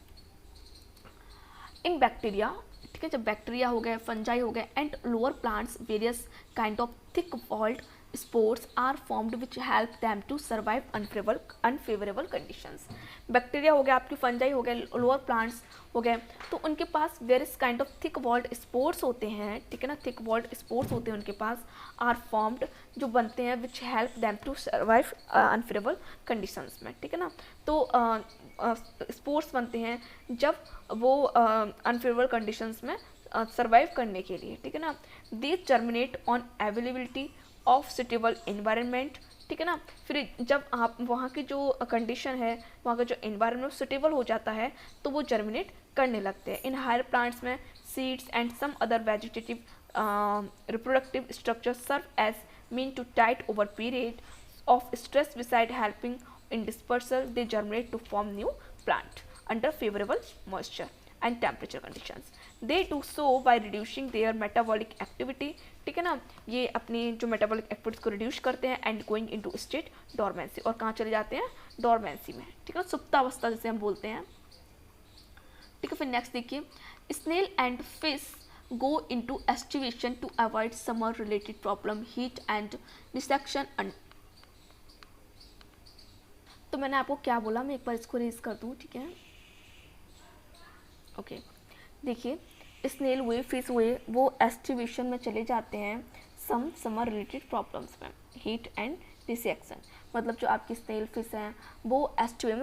इन बैक्टीरिया, ठीक है, जब बैक्टीरिया हो गए, फंजाई हो गए and lower plants various kind of thick walled spores are formed which help them to survive unfavourable conditions. Bacteria हो गया, आपके फंजाई हो गए, लोअर प्लांट्स हो गए, तो उनके पास various kind of thick walled spores होते हैं, ठीक है ना, थिक वॉल्ड स्पोर्स होते हैं उनके पास, आर फॉर्म्ड, जो बनते हैं, which help them to survive unfavourable conditions में, ठीक है ना। तो स्पोर्स बनते हैं जब वो अनफेवरेबल कंडीशंस में सर्वाइव करने के लिए, ठीक है ना। These germinate on availability of suitable environment, ठीक है ना। फिर जब आप वहाँ की जो कंडीशन है, वहाँ का जो एनवायरनमेंट सुटेबल हो जाता है, तो वो जर्मिनेट करने लगते हैं। इन हायर प्लांट्स में seeds and some other vegetative reproductive structure serve as mean to tide over period of stress beside helping in dispersal, they germinate to form new plant under favorable moisture and temperature conditions. They do so by reducing their metabolic activity, ठीक है ना, ये अपनी जो metabolic activities को reduce करते हैं and going into state dormancy, और कहाँ चले जाते हैं, dormancy में, ठीक है ना, सुप्तावस्था जिसे हम बोलते हैं, ठीक है। फिर नेक्स्ट देखिए, snail and fish go into estivation to avoid summer related problem, heat and dissection and तो मैंने आपको क्या बोला, मैं एक बार इसको रेज कर दूँ, ठीक है। ओके, देखिए, स्नेल हुए, फिश हुए, वो एस्टिवेशन में चले जाते हैं सम समर रिलेटेड प्रॉब्लम्स में, हीट एंड डिसेक्शन, मतलब जो आपकी स्नेल फिश हैं वो एस्टिवे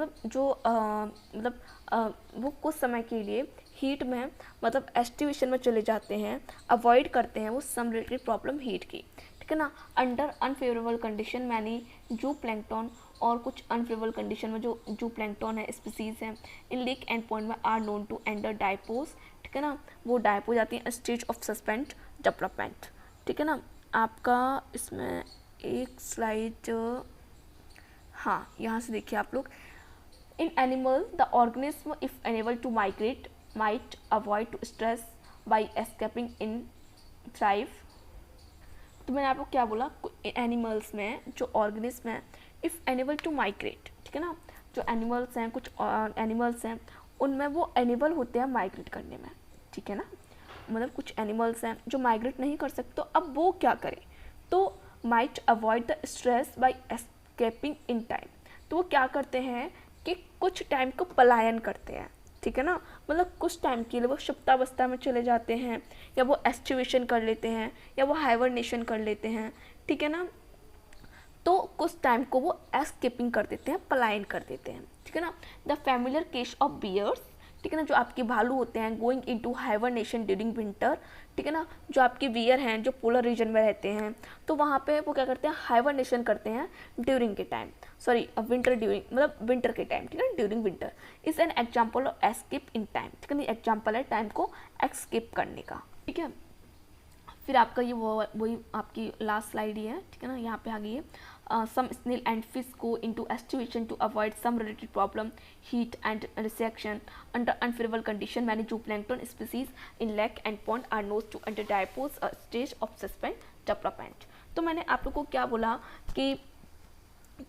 वो कुछ समय के लिए हीट में, मतलब एस्टिवेशन में चले जाते हैं, अवॉइड करते हैं वो सम रिलेटेड प्रॉब्लम हीट की, ठीक है ना। अंडर अनफेवरेबल कंडीशन मैनी जू प्लैंकटन, और कुछ अनफेवरेबल कंडीशन में जो जू प्लैंकटन है, स्पीसीज हैं इन लेक एंड पॉइंट में आर नोन टू एंडर डायपोज, ठीक है ना, वो डायपो जाती हैं स्टेज ऑफ सस्पेंड डेवलपमेंट, ठीक है ना। आपका इसमें एक स्लाइड, हाँ, यहाँ से देखिए आप लोग, in animal the organism if unable to migrate might avoid to stress by escaping in thrive. तो मैंने आपको क्या बोला, एनिमल्स में जो ऑर्गेनिज्म है इफ़ एनेबल टू माइग्रेट, ठीक है ना, जो एनिमल्स हैं, कुछ एनिमल्स हैं उनमें वो एनेबल होते हैं माइग्रेट करने में, ठीक है ना, मतलब कुछ एनिमल्स हैं जो माइग्रेट नहीं कर सकते, तो अब वो क्या करें, तो might avoid the stress by escaping in time, तो वो क्या करते हैं कि कुछ टाइम को पलायन करते हैं, ठीक है ना, मतलब कुछ टाइम के लिए वो सुप्तावस्था में चले जाते हैं, या वो एस्टिवेशन कर लेते हैं, या वो हाइबरनेशन कर लेते हैं, ठीक है ना, तो कुछ टाइम को वो एस्केपिंग कर देते हैं, पलायन कर देते हैं, ठीक है ना। The familiar case of bears, ठीक है ना, जो आपके भालू होते हैं, going into hibernation during winter, ठीक है ना, जो आपके बियर हैं जो पोलर रीजन में रहते हैं, तो वहाँ पे वो क्या करते हैं, हाइबरनेशन करते हैं ड्यूरिंग के टाइम, सॉरी विंटर ड्यूरिंग, मतलब विंटर के टाइम, ठीक है, during winter is an example of escape in time, ठीक है, एग्जाम्पल है टाइम को एस्केप करने का, ठीक है। फिर आपका ये वही आपकी लास्ट स्लाइड ही है, ठीक है ना, यहाँ पे आ गई है, some snail and fish go into estivation to avoid some related problem, heat and resection. Under unfavorable condition, many zooplankton species in lake and pond are known to enter diapause, a stage of suspend development. तो मैंने आप लोग को क्या बोला कि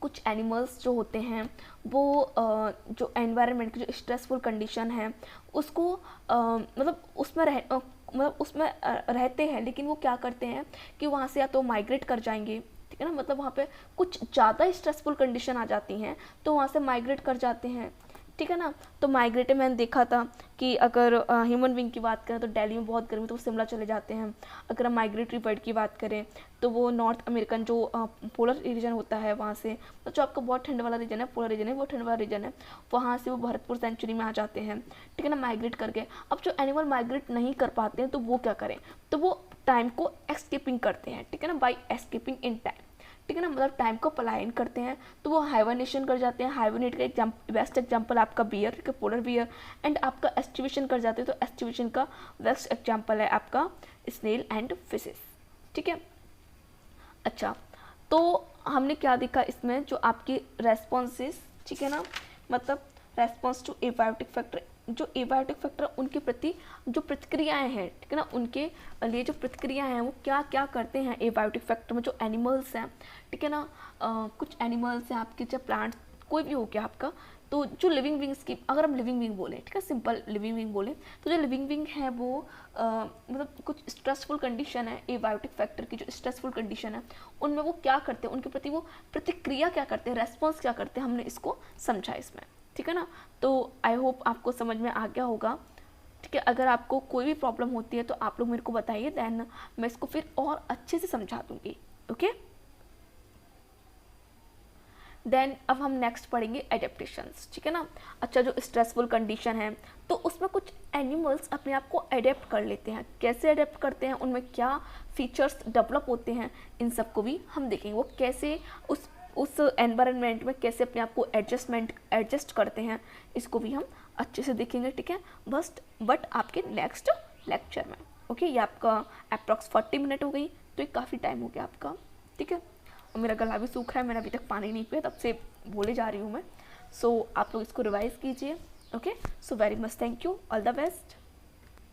कुछ animals जो होते हैं वो जो एनवायरनमेंट की जो स्ट्रेसफुल कंडीशन है उसको मतलब उसमें रहते हैं, लेकिन वो क्या करते हैं कि वहाँ से या तो माइग्रेट कर जाएंगे, ठीक है ना, मतलब वहाँ पे कुछ ज़्यादा स्ट्रेसफुल कंडीशन आ जाती हैं तो वहाँ से माइग्रेट कर जाते हैं, ठीक है ना। तो माइग्रेट मैंने देखा था कि अगर ह्यूमन बीइंग की बात करें तो दिल्ली में बहुत गर्मी तो वो शिमला चले जाते हैं, अगर हम माइग्रेटरी बर्ड की बात करें तो वो नॉर्थ अमेरिकन जो पोलर रीजन होता है वहाँ से, तो जो आपका बहुत ठंड वाला रीजन है, पोलर रीजन है, वो ठंड वाला रीजन है, वहाँ से वो भरतपुर सेंचुरी में आ जाते हैं, ठीक है ना, माइग्रेट करके। अब जो एनिमल माइग्रेट नहीं कर पाते हैं तो वो क्या करें, तो वो टाइम को एस्केपिंग करते हैं, ठीक है ना, बाई एस्केपिंग इन टाइम, ठीक ठीक है ना, मतलब टाइम को पलायन करते हैं तो वो हाइबरनेशन कर जाते हैं। हाइबरनेट का बेस्ट एग्जाम्पल आपका बियर का पोलर बियर, एंड आपका एस्टिवेशन कर जाते हैं तो एस्टिवेशन का बेस्ट एग्जाम्पल है आपका स्नेल एंड फिशेस। ठीक है, अच्छा तो हमने क्या देखा इसमें, जो आपकी रेस्पॉन्सेस, ठीक है ना, मतलब रेस्पॉन्स टू एबायोटिक फैक्टर, जो एबायोटिक फैक्टर उनके प्रति जो प्रतिक्रियाएं हैं, ठीक है ना, उनके लिए जो प्रतिक्रियाएं हैं वो क्या क्या करते हैं एबायोटिक फैक्टर में। जो एनिमल्स हैं, ठीक है ना, कुछ एनिमल्स हैं आपके, चाहे प्लांट्स, कोई भी हो गया आपका, तो जो लिविंग बींग्स की, अगर हम लिविंग बींग बोलें, ठीक है, सिंपल लिविंग बींग बोलें, तो जो लिविंग बींग है वो मतलब कुछ स्ट्रेसफुल कंडीशन है, एबायोटिक फैक्टर की जो स्ट्रेसफुल कंडीशन है उनमें वो क्या करते हैं, उनके प्रति वो प्रतिक्रिया क्या करते हैं, रेस्पॉन्स क्या करते हैं, हमने इसको समझा इसमें। ठीक है ना, तो आई होप आपको समझ में आ गया होगा। ठीक है, अगर आपको कोई भी प्रॉब्लम होती है तो आप लोग मेरे को बताइए, देन मैं इसको फिर और अच्छे से समझा दूंगी। ओके, देन अब हम नेक्स्ट पढ़ेंगे एडेप्टेशंस। ठीक है ना, अच्छा जो स्ट्रेसफुल कंडीशन है तो उसमें कुछ एनिमल्स अपने आप को अडेप्ट कर लेते हैं। कैसे अडेप्ट करते हैं, उनमें क्या फीचर्स डेवलप होते हैं, इन सब को भी हम देखेंगे। वो कैसे उस एनवायरनमेंट में कैसे अपने आप को एडजस्ट करते हैं, इसको भी हम अच्छे से देखेंगे। ठीक है, बट आपके नेक्स्ट लेक्चर में। ओके, ये आपका अप्रॉक्स 40 मिनट हो गई, तो ये काफ़ी टाइम हो गया आपका। ठीक है, और मेरा गला भी सूखा है, मैंने अभी तक पानी नहीं पिया, तब से बोले जा रही हूँ मैं। सो आप लोग इसको रिवाइज कीजिए। Okay, so very much thank you, all the best.